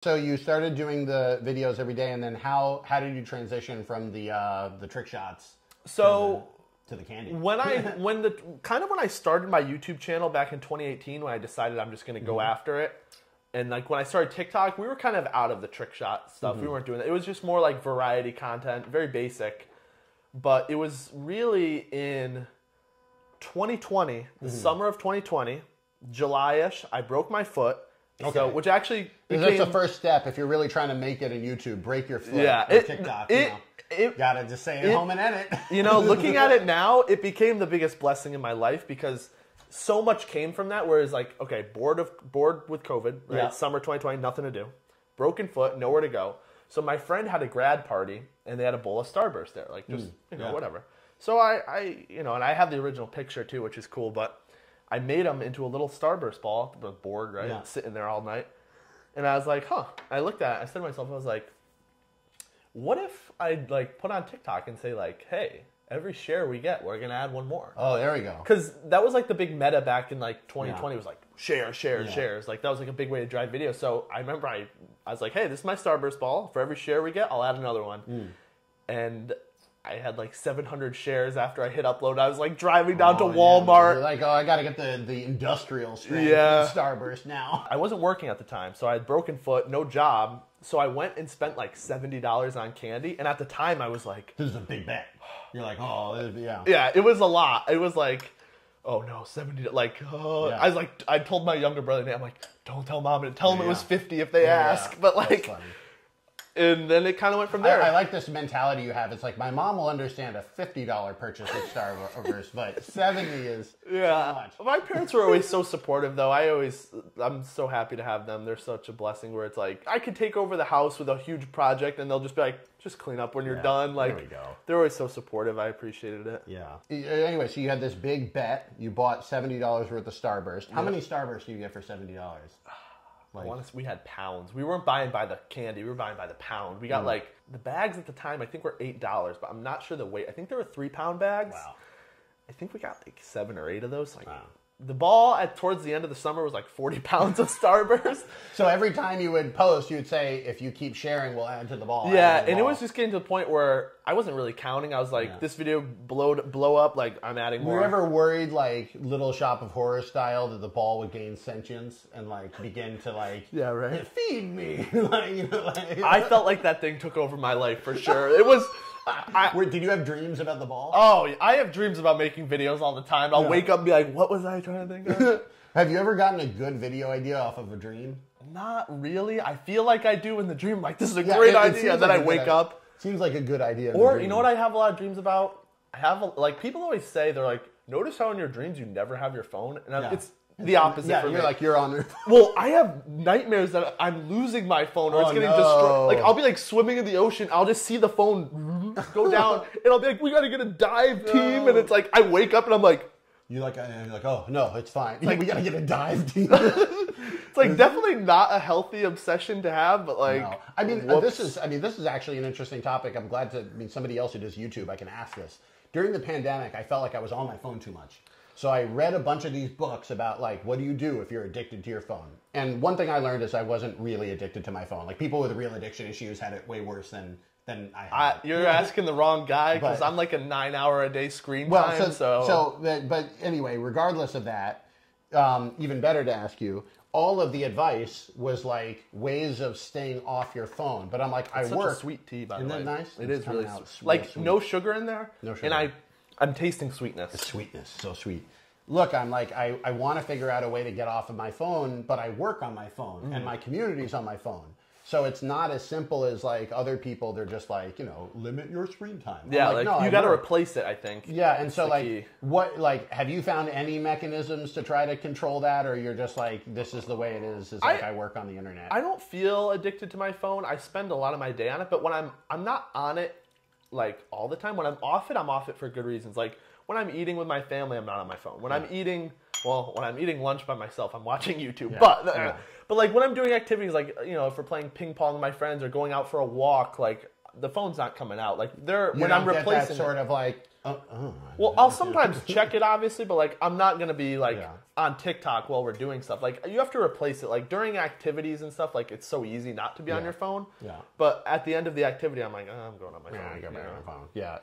So you started doing the videos every day, and then how did you transition from the trick shots to the candy? When I started my YouTube channel back in 2018, when I decided I'm just going to go after it, and like when I started TikTok, we were kind of out of the trick shot stuff. We weren't doing that. It was just more like variety content, very basic. But it was really in 2020, the summer of 2020, July-ish, I broke my foot. Okay. So, which actually that's the first step if you're really trying to make it in YouTube. Break your foot. Yeah, TikTok. Gotta just stay at home and edit. You know, looking at it now, it became the biggest blessing in my life because so much came from that. Whereas, like, okay, bored with COVID, right? Yeah. Summer 2020, nothing to do, broken foot, nowhere to go. So my friend had a grad party and they had a bowl of Starburst there, like just whatever. So I and I have the original picture too, which is cool, but I made them into a little Starburst ball, the board, right? Yeah. Sitting there all night. And I was like, I looked at it, I said to myself, I was like, what if I like put on TikTok and say like, hey, every share we get, we're going to add one more. Oh, there we go. Because that was like the big meta back in like 2020. It was like shares. Like that was like a big way to drive video. So I remember I was like, hey, this is my Starburst ball. For every share we get, I'll add another one. And I had like 700 shares after I hit upload. I was like driving down to Walmart. You're like, I got to get the industrial strength Starburst now. I wasn't working at the time, so I had broken foot, no job. So I went and spent like $70 on candy. And at the time, I was like, this is a big bet. You're like, Yeah, it was a lot. It was like, oh no, 70, like, I was like, I told my younger brother, I'm like, don't tell mom, and tell them it was 50 if they ask. But like, and then it kind of went from there. I like this mentality you have. It's like, my mom will understand a $50 purchase at Starburst, but 70 is too much. My parents were always so supportive, though. I'm so happy to have them. They're such a blessing where it's like, I could take over the house with a huge project, and they'll just be like, just clean up when you're done. Like, there we go. They're always so supportive. I appreciated it. Yeah. Anyway, so you had this big bet. You bought $70 worth of Starburst. How many Starburst do you get for $70? Like, we had pounds. We weren't buying by the candy. We were buying by the pound. We got like, the bags at the time, I think were $8, but I'm not sure the weight. I think there were 3-pound bags. Wow. I think we got like 7 or 8 of those. Like, the ball towards the end of the summer was like 40 pounds of Starburst. So every time you would post, you would say, if you keep sharing, we'll add to the ball. Yeah, and it was just getting to the point where I wasn't really counting. I was like, this video blow up, like I'm adding more. Were you ever worried, like Little Shop of Horror style, that the ball would gain sentience and like begin to like, feed me? I felt like that thing took over my life for sure. It was... Did you have dreams about the ball? Oh, I have dreams about making videos all the time. I'll wake up and be like, what was I trying to think of? Have you ever gotten a good video idea off of a dream? Not really. I feel like I do in the dream. Like, this is a great idea. And then I wake up. Seems like a good idea. Or, you know what I have a lot of dreams about? Like, people always say, they're like, notice how in your dreams you never have your phone? And it's the opposite for me. You're like, you're on there. Well, I have nightmares that I'm losing my phone or it's getting destroyed. Like, I'll be like swimming in the ocean. I'll just see the phone go down and I'll be like, we got to get a dive team. And it's like, I wake up and I'm like, you're like, oh no, it's fine. Like, we got to get a dive team. It's like definitely not a healthy obsession to have, but like, no. I mean, this is actually an interesting topic. I'm glad somebody else who does YouTube, I can ask this. During the pandemic, I felt like I was on my phone too much. So I read a bunch of these books about, like, what do you do if you're addicted to your phone? And one thing I learned is I wasn't really addicted to my phone. Like, people with real addiction issues had it way worse than I had. You're asking the wrong guy, because I'm like a 9-hour-a-day screen time. But anyway, regardless of that, even better to ask you, all of the advice was, like, ways of staying off your phone. But I'm like, it's such a sweet tea, by the way. Isn't that nice? It is really sweet. Like, sweet. No sugar in there. No sugar. And I'm tasting sweetness. The sweetness, so sweet. Look, I'm like, I want to figure out a way to get off of my phone, but I work on my phone, and my community's on my phone. So it's not as simple as, like, other people. They're just like, limit your screen time. Yeah, like no, you got to replace it, I think. Yeah, and so, like, have you found any mechanisms to try to control that, or you're just like, this is the way it is I work on the internet? I don't feel addicted to my phone. I spend a lot of my day on it, but when I'm not on it, like, all the time. When I'm off it for good reasons. Like, when I'm eating with my family, I'm not on my phone. When I'm eating lunch by myself, I'm watching YouTube. But like, when I'm doing activities, like, if we're playing ping pong with my friends or going out for a walk, like, the phone's not coming out. Like You when I'm don't get that replacing sort it. of like. Well, I'll sometimes check it, obviously, but like I'm not gonna be like Yeah. on TikTok while we're doing stuff. Like you have to replace it. Like during activities and stuff, like it's so easy not to be on your phone. Yeah. But at the end of the activity, I'm like, I'm going on my phone. Yeah, I get back on my phone. Yeah,